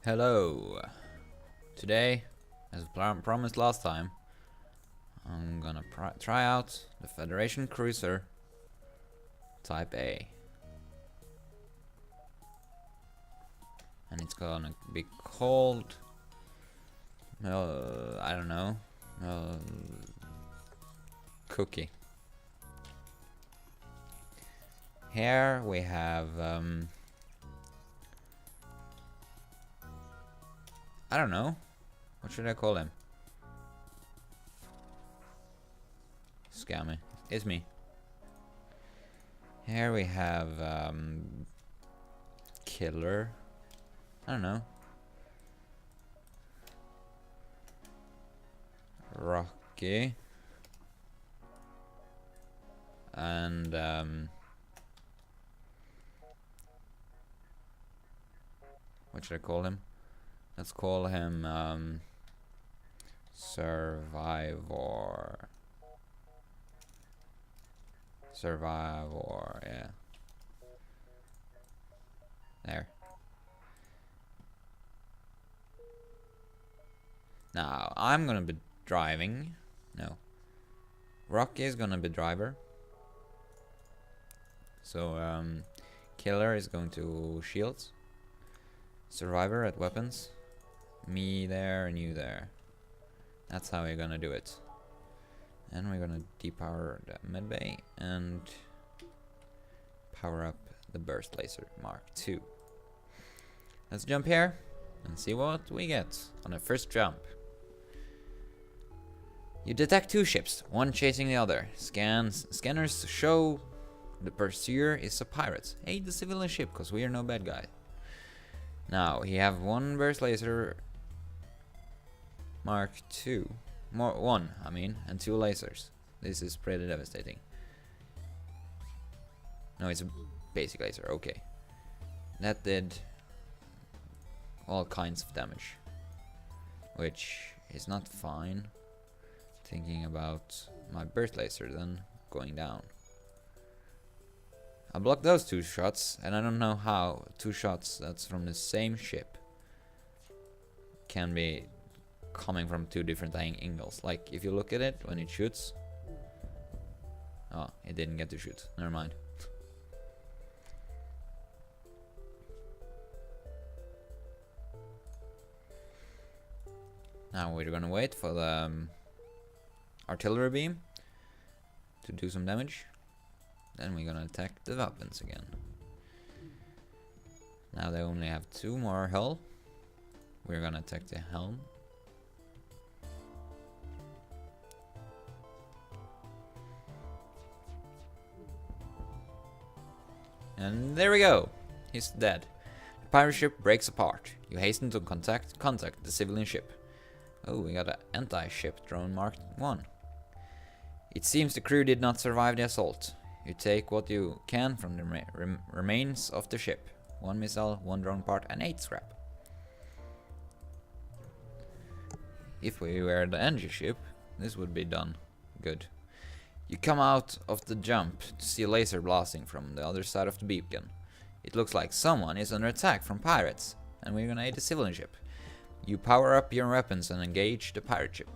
Hello. Today, as promised last time, I'm gonna try out the Federation Cruiser Type A. And it's gonna be called... I don't know. Cookie. Here we have... I don't know. What should I call him? Scammy. It's me. Here we have Killer. I don't know. Rocky. And what should I call him? Let's call him Survivor. Survivor, yeah. There. Now, I'm gonna be driving. No. Rocky is gonna be driver. So, Killer is going to shields. Survivor at weapons. Me there and you there. That's how we're gonna do it. And we're gonna depower the medbay and power up the burst laser Mark II. Let's jump here and see what we get on the first jump. You detect two ships, one chasing the other. Scanners show the pursuer is a pirate. Aid the civilian ship, cause we are no bad guy. Now, he have one burst laser Mark II. One, I mean, and two lasers. This is pretty devastating. No, it's a basic laser, okay. That did all kinds of damage. Which is not fine. Thinking about my burst laser then going down. I blocked those two shots, and I don't know how two shots that's from the same ship can be coming from two different angles. Like, if you look at it when it shoots... Oh, it didn't get to shoot. Never mind. Now we're gonna wait for the artillery beam to do some damage. Then we're gonna attack the weapons again. Now they only have two more hull. We're gonna attack the helm. And there we go. He's dead. The pirate ship breaks apart. You hasten to contact the civilian ship. Oh, we got an anti-ship drone Mark I. It seems the crew did not survive the assault. You take what you can from the remains of the ship. 1 missile, 1 drone part, and 8 scrap. If we were the engine ship, this would be done good. You come out of the jump to see a laser blasting from the other side of the beacon. It looks like someone is under attack from pirates, and we're gonna aid the civilian ship. You power up your weapons and engage the pirate ship.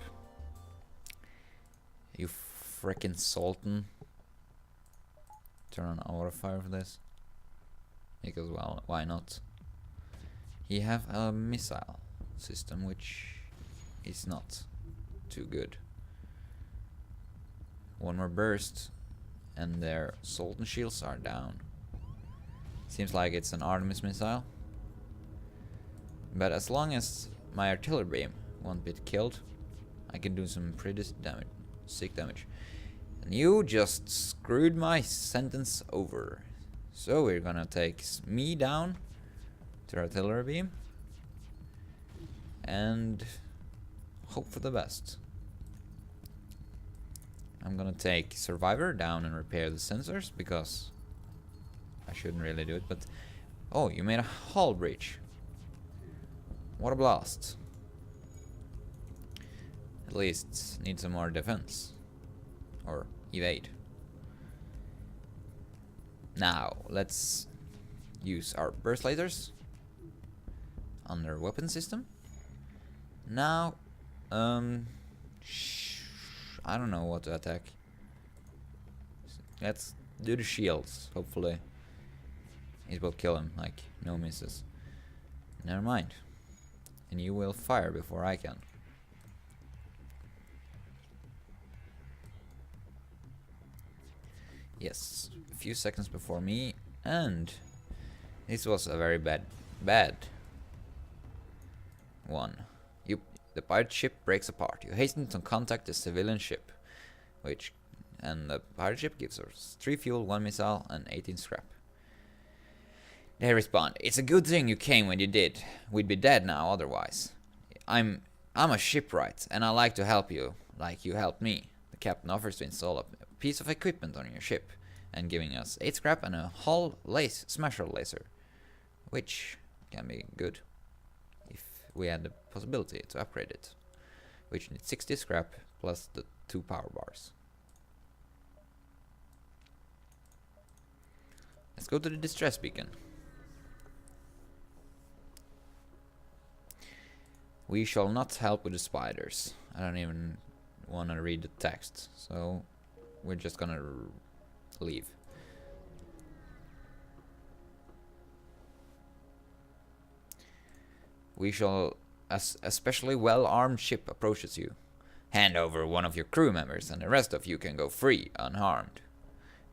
You frickin' Sultan. Turn on auto fire for this. Because, well, why not? He have a missile system which is not too good. One more burst and their Sultan shields are down. Seems like it's an Artemis missile. But as long as my artillery beam won't be killed, I can do some pretty sick damage. And you just screwed my sentence over. So we're gonna take me down to artillery beam and hope for the best. I'm gonna take Survivor down and repair the sensors because I shouldn't really do it, but oh, you made a hull breach. What a blast. At least need some more defense. Or evade. Now, let's use our burst lasers. under weapon system. Now, I don't know what to attack. Let's do the shields. Hopefully, it will kill him. Like no misses. Never mind. And you will fire before I can. Yes, a few seconds before me, and this was a very bad one. The pirate ship breaks apart. You hasten to contact the civilian ship, and the pirate ship gives us 3 fuel, 1 missile, and 18 scrap. They respond, "It's a good thing you came when you did. We'd be dead now otherwise. I'm a shipwright, and I like to help you, like you helped me." The captain offers to install a piece of equipment on your ship, and giving us 8 scrap and a hull smasher laser, which can be good if we had the possibility to upgrade it, which needs 60 scrap plus the 2 power bars. Let's go to the distress beacon. We shall not help with the spiders. I don't even want to read the text, so we're just gonna leave. We shall, as especially well-armed ship approaches you, hand over one of your crew members, and the rest of you can go free, unharmed.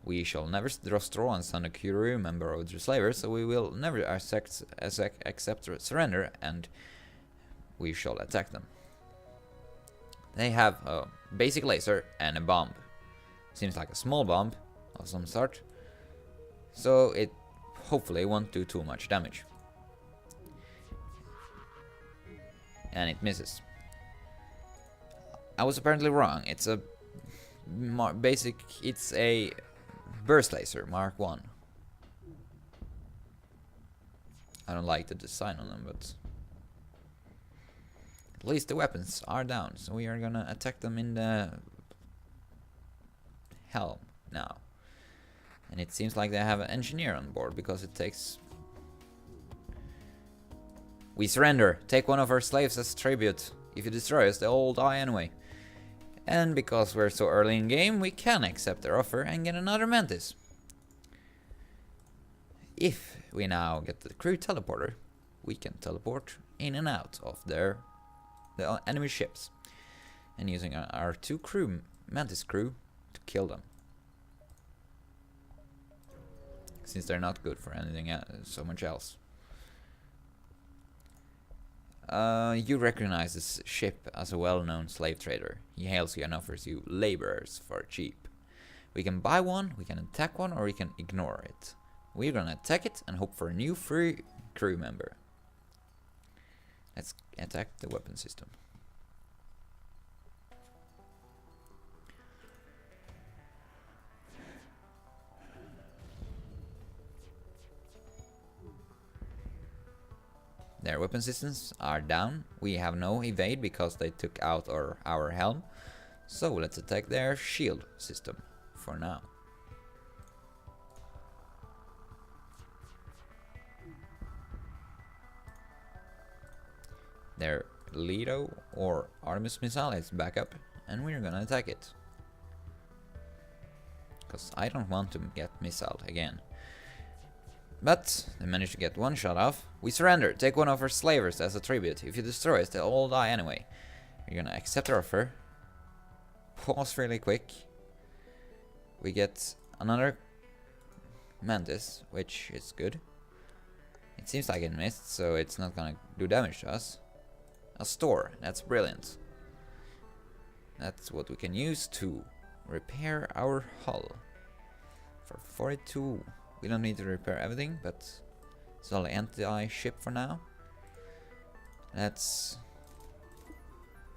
We shall never draw straw and send a crew member of the slavers, so we will never accept surrender, and we shall attack them. They have a basic laser and a bomb. Seems like a small bomb of some sort, so it hopefully won't do too much damage. And it misses. I was apparently wrong. It's a it's a burst laser Mark 1. I don't like the design on them, but at least the weapons are down, so we are gonna attack them in the helm now. And it seems like they have an engineer on board, because it takes... We surrender. Take one of our slaves as tribute. If you destroy us, they all die anyway. And because we're so early in game, we can accept their offer and get another mantis. If we now get the crew teleporter, we can teleport in and out of the enemy ships, and using our 2 mantis crew to kill them, since they're not good for anything so much else. You recognize this ship as a well-known slave trader. He hails you and offers you laborers for cheap. We can buy one, we can attack one, or we can ignore it. We're gonna attack it and hope for a new free crew member. Let's attack the weapon system. Their weapon systems are down. We have no evade because they took out our helm. So let's attack their shield system for now. Their Lido or Artemis missile is back up, and we're gonna attack it. Because I don't want to get missiled again. But they managed to get one shot off. We surrender. Take one of our slavers as a tribute. If you destroy us, they'll all die anyway. We're gonna accept our offer. Pause really quick. We get another mantis, which is good. It seems like it missed, so it's not gonna do damage to us. A store. That's brilliant. That's what we can use to repair our hull. For 42. We don't need to repair everything, but it's all anti-ship for now.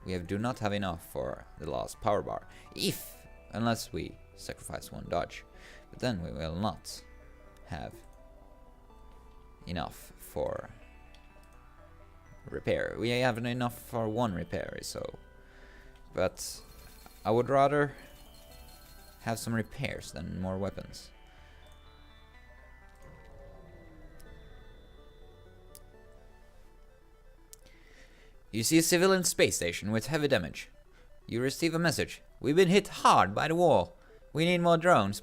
We do not have enough for the last power bar. Unless we sacrifice 1 dodge. But then we will not have enough for repair. We have enough for 1 repair, so... But I would rather have some repairs than more weapons. You see a civilian space station with heavy damage. You receive a message. We've been hit hard by the war. We need more drone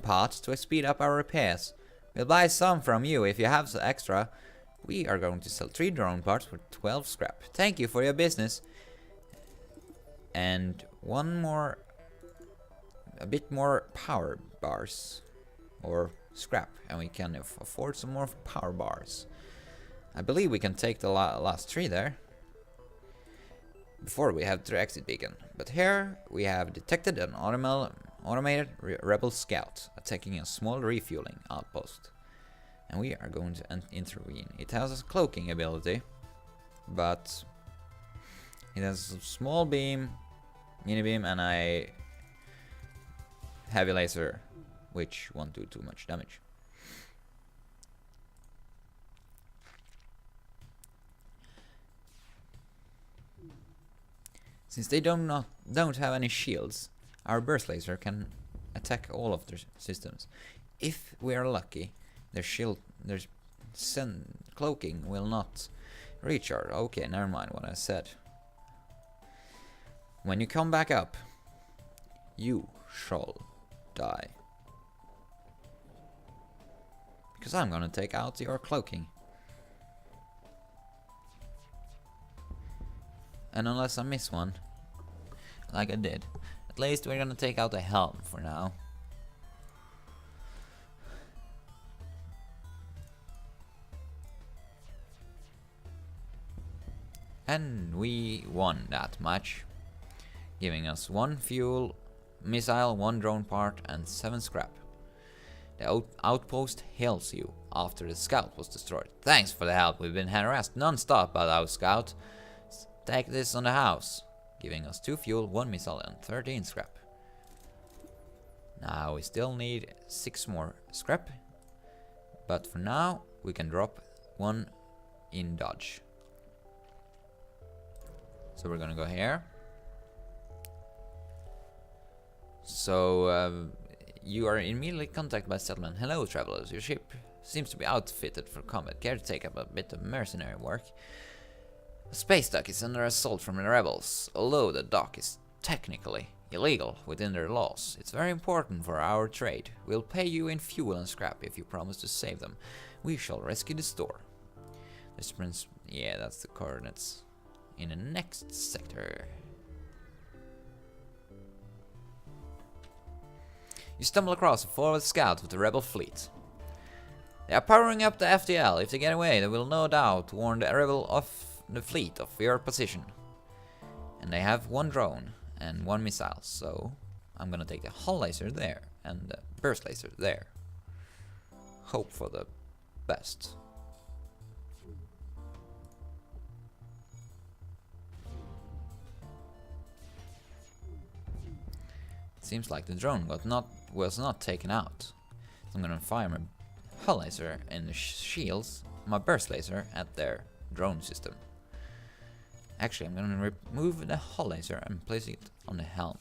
parts to speed up our repairs. We'll buy some from you if you have some extra. We are going to sell 3 drone parts for 12 scrap. Thank you for your business. And a bit more power bars. Or scrap. And we can afford some more power bars. I believe we can take the last 3 there. Before we have the exit beacon. But here we have detected an automated rebel scout attacking a small refueling outpost. And we are going to intervene. It has a cloaking ability, but it has a small beam, mini beam, and a heavy laser, which won't do too much damage. Since they don't have any shields, our burst laser can attack all of their systems. If we are lucky, their cloaking will not recharge. Okay, never mind what I said. When you come back up, you shall die. Because I'm gonna take out your cloaking. And unless I miss one, like I did, at least we're gonna take out the helm for now. And we won that match, giving us 1 fuel, missile, 1 drone part, and 7 scrap. The outpost hails you after the scout was destroyed. Thanks for the help, we've been harassed non-stop by our scout. Take this on the house, giving us 2 fuel, 1 missile, and 13 scrap. Now we still need 6 more scrap, but for now we can drop 1 in dodge. So we're gonna go here. So you are immediately contacted by settlement. Hello travelers, your ship seems to be outfitted for combat. Care to take up a bit of mercenary work? The space dock is under assault from the rebels. Although the dock is technically illegal within their laws, it's very important for our trade. We'll pay you in fuel and scrap if you promise to save them. We shall rescue the store. This prince, yeah, that's the coordinates. In the next sector. You stumble across a forward scout with the rebel fleet. They are powering up the FTL. If they get away, they will no doubt warn the rebel of the fleet of your position. And they have 1 drone and 1 missile, so I'm gonna take the hull laser there and the burst laser there. Hope for the best. Seems like the drone was not taken out. So I'm gonna fire my hull laser and the shields, my burst laser at their drone system. Actually, I'm gonna remove the hull laser and place it on the helm.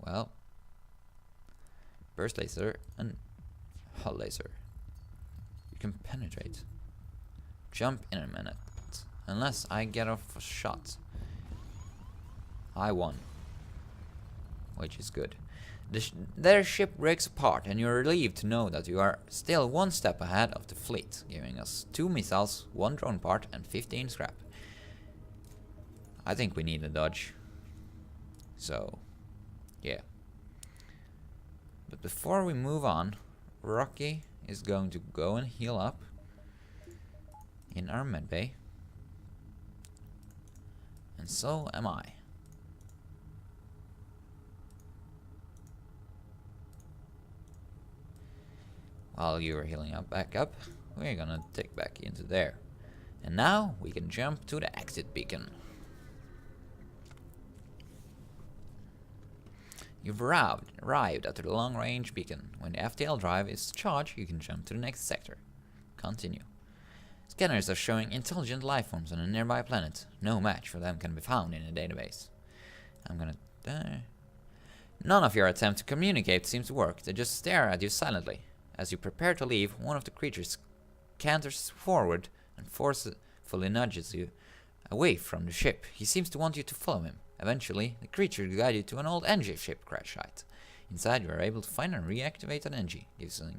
Well, burst laser and hull laser. You can penetrate. Jump in a minute, unless I get off a shot. I won, which is good. Their ship breaks apart and you're relieved to know that you are still 1 step ahead of the fleet, giving us 2 missiles, 1 drone part, and 15 scrap. I think we need a dodge. So, yeah. But before we move on, Rocky is going to go and heal up in our medbay. And so am I. While you are healing up back up, we're gonna take back into there. And now we can jump to the exit beacon. You've arrived at the long-range beacon. When the FTL drive is charged, you can jump to the next sector. Continue. Scanners are showing intelligent life forms on a nearby planet. No match for them can be found in the database. I'm gonna die. None of your attempt to communicate seems to work. They just stare at you silently. As you prepare to leave, one of the creatures canters forward and forcefully nudges you away from the ship. He seems to want you to follow him. Eventually, the creature guides you to an old NG ship crash site. Inside, you are able to find and reactivate an NG,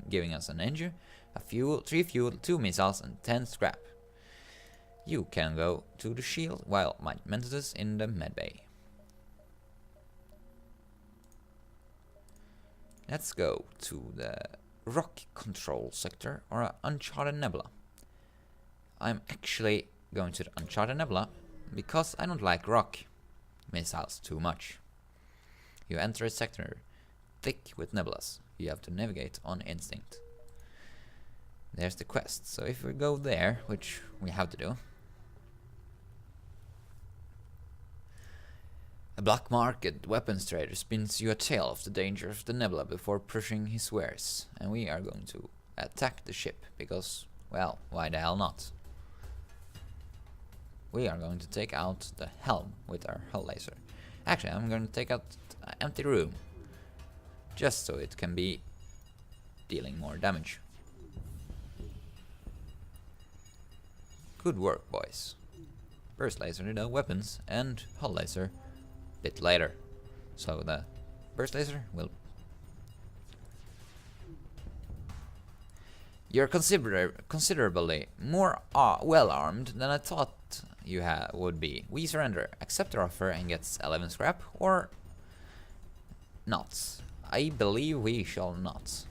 giving us an engine, 3 fuel, 2 missiles, and 10 scrap. You can go to the shield while my mentor is in the medbay. Let's go to the rock control sector, or Uncharted Nebula. I'm actually going to the Uncharted Nebula because I don't like rock missiles too much. You enter a sector thick with nebulas. You have to navigate on instinct. There's the quest. So if we go there, which we have to do, a black market weapons trader spins you a tale of the danger of the nebula before pushing his wares, and we are going to attack the ship because, well, why the hell not? We are going to take out the helm with our hull laser. Actually, I'm going to take out an empty room, just so it can be dealing more damage. Good work, boys. Burst laser, you know, weapons, and hull laser a bit later. So the burst laser will... You're considerably more well-armed than I thought you would be. We surrender. Accept our offer and get 11 scrap, or not. I believe we shall not.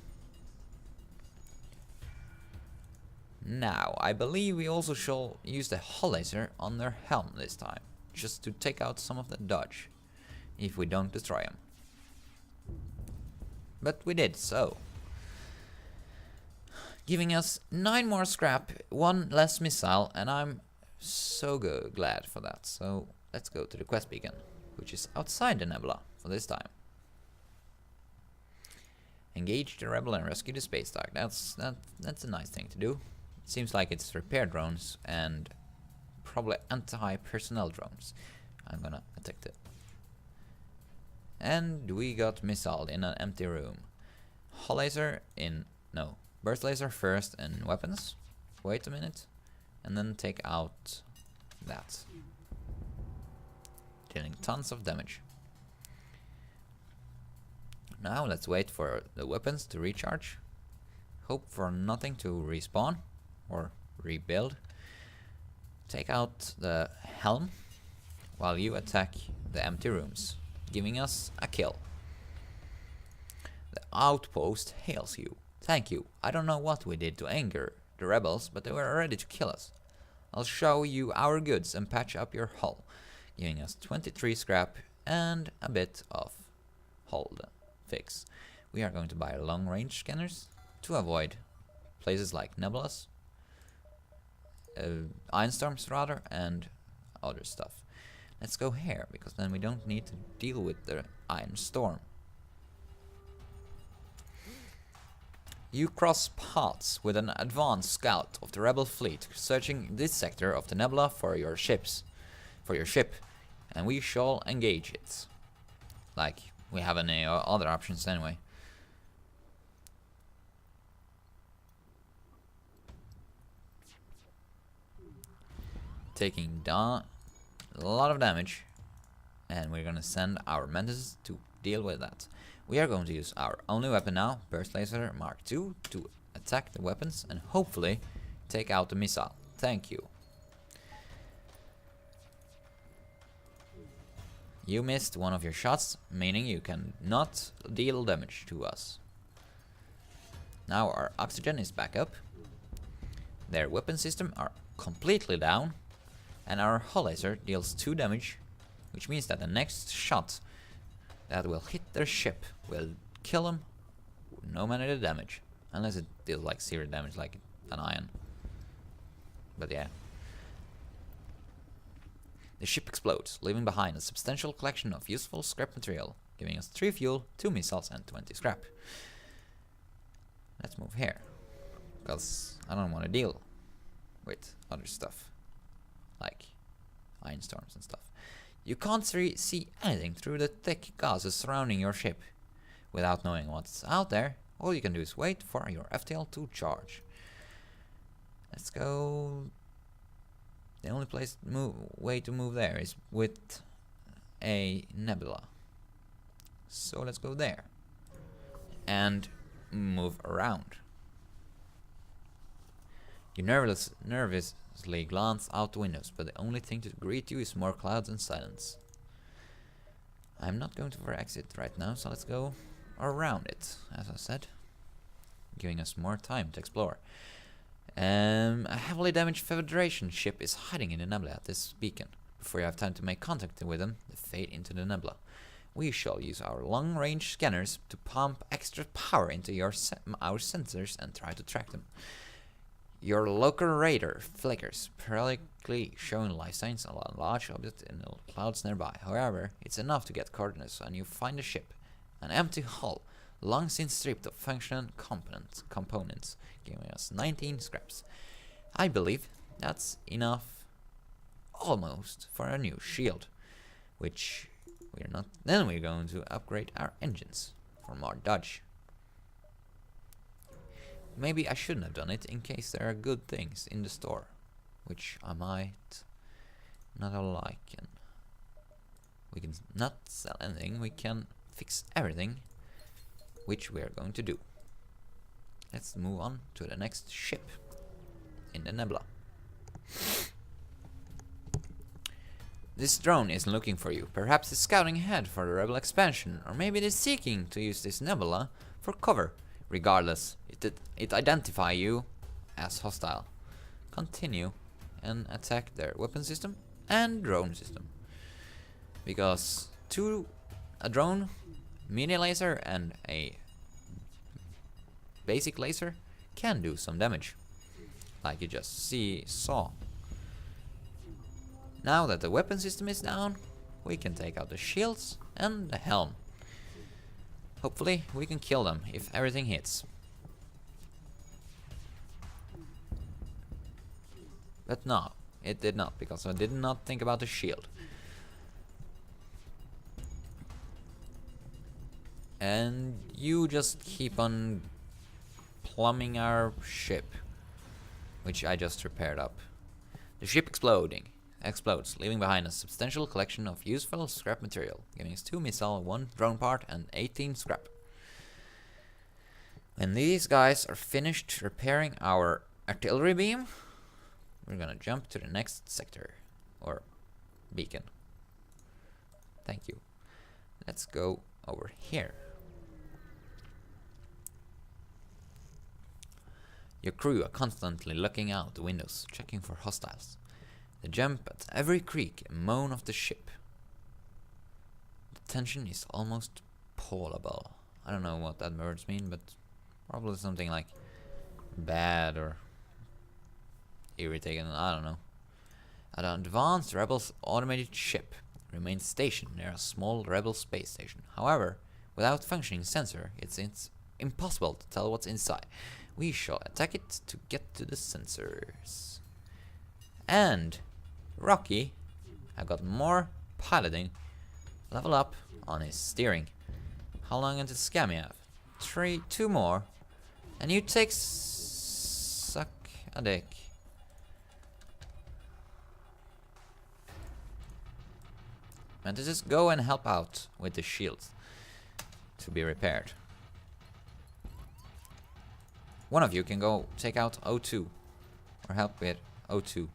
Now, I believe we also shall use the hull laser on their helm this time, just to take out some of the dodge, if we don't destroy them. But we did so. Giving us 9 more scrap, 1 less missile, and I'm so glad for that. So let's go to the quest beacon, which is outside the nebula for this time. Engage the rebel and rescue the space dock. That's a nice thing to do. It seems like it's repair drones and probably anti-personnel drones. I'm gonna attack it. And we got missile in an empty room. Hull laser in... no. Burst laser first and weapons. Wait a minute. And then take out that. Dealing tons of damage. Now let's wait for the weapons to recharge. Hope for nothing to respawn or rebuild. Take out the helm while you attack the empty rooms, giving us a kill. The outpost hails you. Thank you. I don't know what we did to anger the rebels, but they were ready to kill us. I'll show you our goods and patch up your hull, giving us 23 scrap and a bit of hull fix. We are going to buy long range scanners to avoid places like nebulas, iron storms rather, and other stuff. Let's go here, because then we don't need to deal with the iron storm. You cross paths with an advanced scout of the rebel fleet, searching this sector of the nebula for your ship, and we shall engage it. Like we have any other options anyway. Taking down a lot of damage, and we're gonna send our mentos to deal with that. We are going to use our only weapon now, Burst Laser Mark II, to attack the weapons and hopefully take out the missile. Thank you. You missed one of your shots, meaning you can not deal damage to us. Now our oxygen is back up. Their weapon system are completely down, and our hull laser deals 2 damage, which means that the next shot that will hit their ship will kill them, no matter the damage, unless it deals like serious damage like an iron. But yeah. The ship explodes, leaving behind a substantial collection of useful scrap material, giving us 3 fuel, 2 missiles and 20 scrap. Let's move here, because I don't want to deal with other stuff, like iron storms and stuff. You can't see anything through the thick gases surrounding your ship. Without knowing what's out there, all you can do is wait for your FTL to charge. Let's go The only way to move there is with a nebula. So let's go there and move around. You nervously glance out the windows, but the only thing to greet you is more clouds and silence. I'm not going for exit right now, so let's go around it, as I said, giving us more time to explore. A heavily damaged Federation ship is hiding in the nebula at this beacon. Before you have time to make contact with them, they fade into the nebula. We shall use our long-range scanners to pump extra power into our sensors and try to track them. Your local radar flickers, periodically showing life signs on a large object in the clouds nearby. However, it's enough to get coordinates and you find the ship. An empty hull, long since stripped of functional components, giving us 19 scraps. I believe that's enough, almost, for a new shield, which we're not. Then we're going to upgrade our engines for more dodge. Maybe I shouldn't have done it in case there are good things in the store, which I might not like. And we can not sell anything, we can fix everything, which we are going to do. Let's move on to the next ship in the nebula. This drone is looking for you. Perhaps it's scouting ahead for the rebel expansion, or maybe it is seeking to use this nebula for cover. Regardless, it identifies you as hostile. Continue and attack their weapon system and drone system. Because a drone, mini laser and a basic laser can do some damage, like you just saw. Now that the weapon system is down, we can take out the shields and the helm. Hopefully we can kill them if everything hits. But no, it did not, because I did not think about the shield. And you just keep on plumbing our ship, which I just repaired up. The ship explodes, leaving behind a substantial collection of useful scrap material, giving us 2 missiles, 1 drone part, and 18 scrap. When these guys are finished repairing our artillery beam, we're gonna jump to the next sector, or beacon. Thank you. Let's go over here. Your crew are constantly looking out the windows, checking for hostiles. They jump at every creak and moan of the ship. The tension is almost palpable. I don't know what that words mean, but probably something like bad or irritating, I don't know. An advanced rebel's automated ship remains stationed near a small rebel space station. However, without functioning sensor, it's impossible to tell what's inside. We shall attack it to get to the sensors. And Rocky, I got more piloting, level up on his steering. How long until Scammy have? 2 more. And you take suck a dick. And to just go and help out with the shields to be repaired. One of you can go take out O2 or help with O2.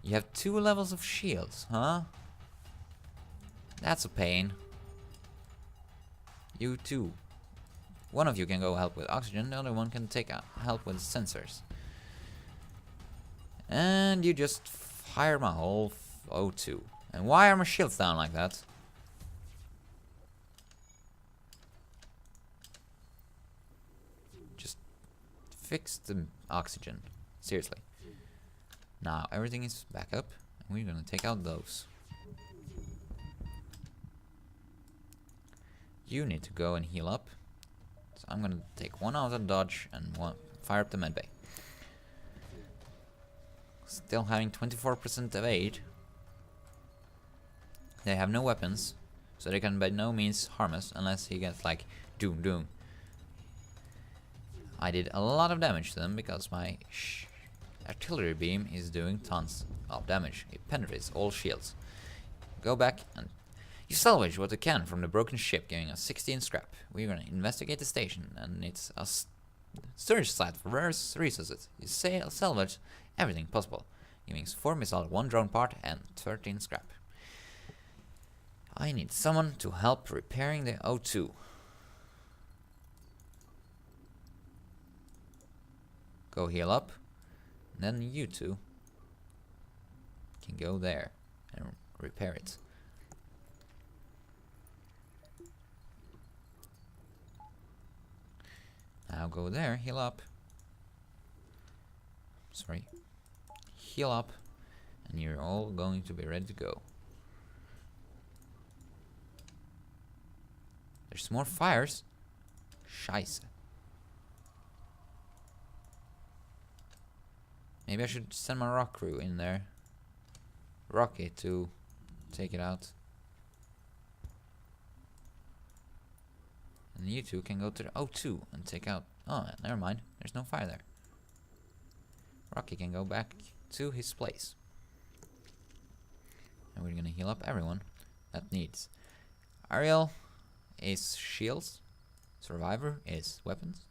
You have 2 levels of shields, huh? That's a pain. You too. One of you can go help with oxygen, the other one can take out help with sensors. And you just fire my whole O2. And why are my shields down like that? Just fix the oxygen. Seriously. Now everything is back up, and we're gonna take out those. You need to go and heal up. So I'm gonna take 1 out of dodge and fire up the medbay. Still having 24% of aid. They have no weapons, so they can by no means harm us unless he gets like doom. I did a lot of damage to them because my artillery beam is doing tons of damage. It penetrates all shields. Go back and you salvage what you can from the broken ship, giving us 16 scrap. We're gonna investigate the station, and it's a storage site for rare resources. You salvage everything possible, giving us 4 missiles, 1 drone part, and 13 scrap. I need someone to help repairing the O2. Go heal up, and then you two can go there and repair it. Now go there, heal up. Sorry. Heal up, and you're all going to be ready to go. There's more fires. Scheiße. Maybe I should send my rock crew in there. Rocky to take it out. And you two can go to the O2 and take out... Oh, never mind. There's no fire there. Rocky can go back to his place. And we're gonna heal up everyone that needs. Ariel is shields. Survivor is weapons.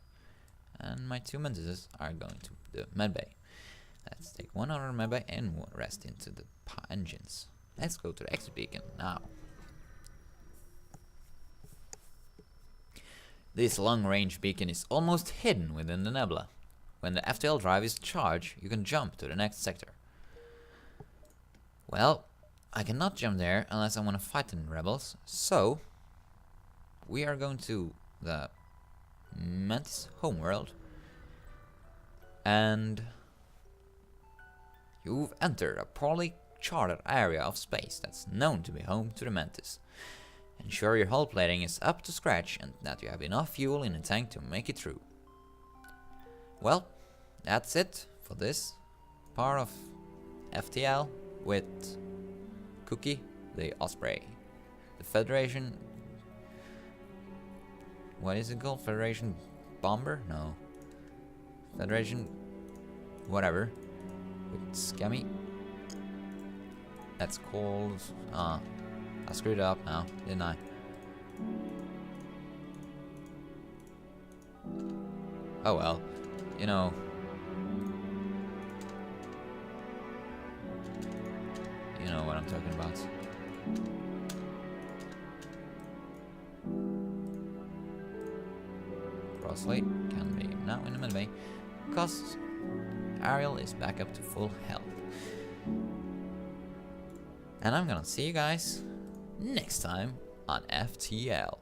And my 2 mantises are going to the medbay. Let's take 1 out of the medbay and rest into the engines. Let's go to the exit beacon now. This long-range beacon is almost hidden within the nebula. When the FTL drive is charged, you can jump to the next sector. Well, I cannot jump there unless I want to fight the rebels, so we are going to the Mantis homeworld, and you've entered a poorly charted area of space that's known to be home to the Mantis. Ensure your hull plating is up to scratch and that you have enough fuel in the tank to make it through. Well, that's it for this part of FTL with Cookie, the Osprey. The Federation... What is it called? Federation Bomber? No. Federation... Whatever. With Scammy. That's called... I screwed it up now, didn't I? Oh well. You know... You know what I'm talking about. Crossley can be now in the midway, because Ariel is back up to full health. And I'm gonna see you guys next time on FTL.